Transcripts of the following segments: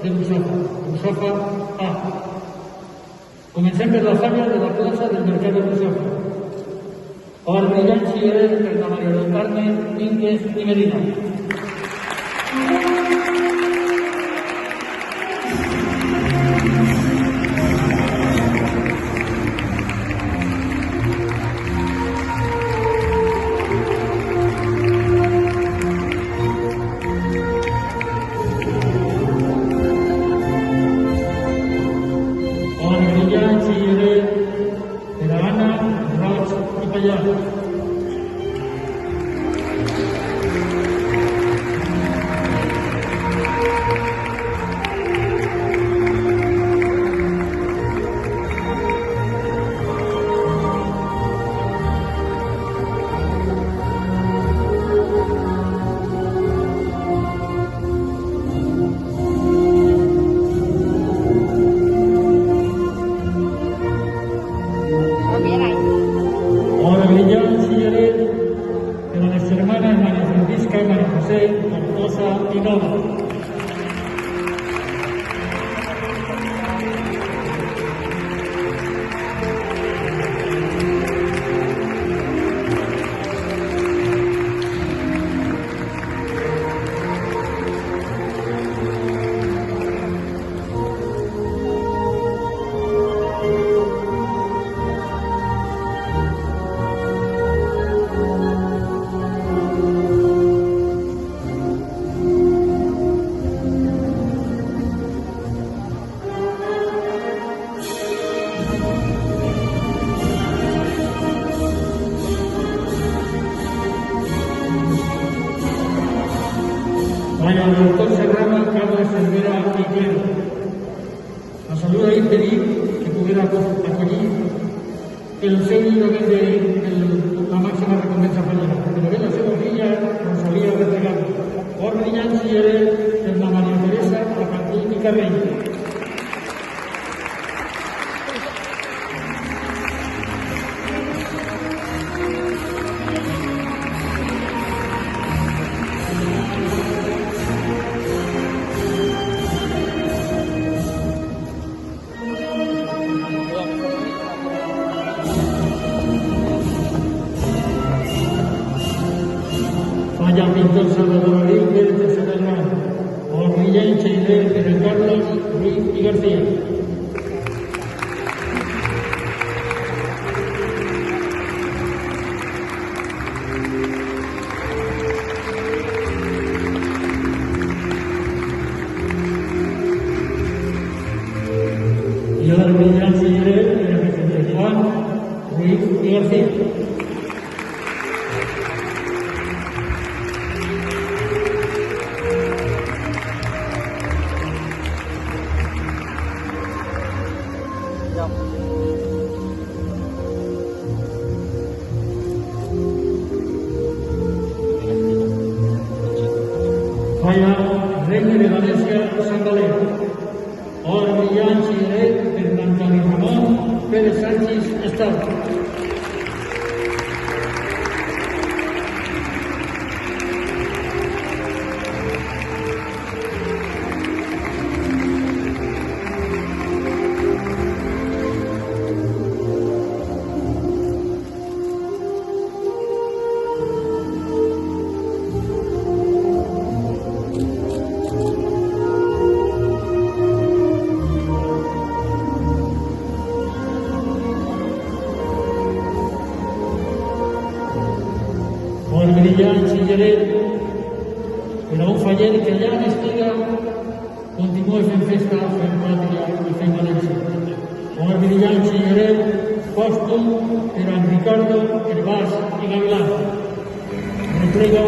de Busofa A. Comencem per la falla de la plaça del Mercat de Busofa. Or brillant cirerer per la Maria del Carmen Vínquez i Medina. María del Doctor Serrano, Carlos Cervera y Pedro. La salut ha impedit que poguera acollir el seu lliurament de la màxima recompensa fallida, perquè de la seva filla Rosalía Retegado. Or brillant cirerer per la Maria Teresa Apatí i Carreny. Falla el pintor Salvador Abril Pérez de Satanás. Or brillant cirerer per Carlos Ruiz i García. Y or brillant cirerer per Juan Ruiz i García. Falla Reina de Valencia Sant Valero. Or brillant cirerer per Antoni Ramon Pérez Sánchez Estado. Or brillant cirerer per a un fallet que allà on estiga continua fent festa, fent pàtria i fent València. Or brillant cirerer pòstum per a Ricardo Herbàs i Gavilán. Entrega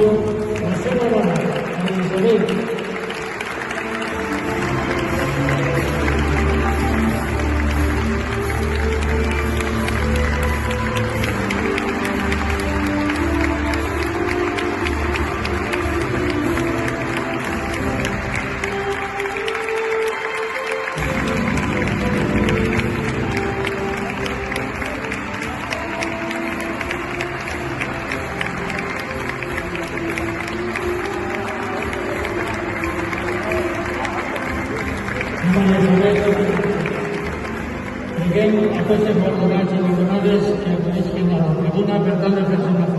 la seva dona a l'Elisabet. Maria Isabel, preguem a tots els advocats i advocades que apareixen a la tribuna per tal de fer-se una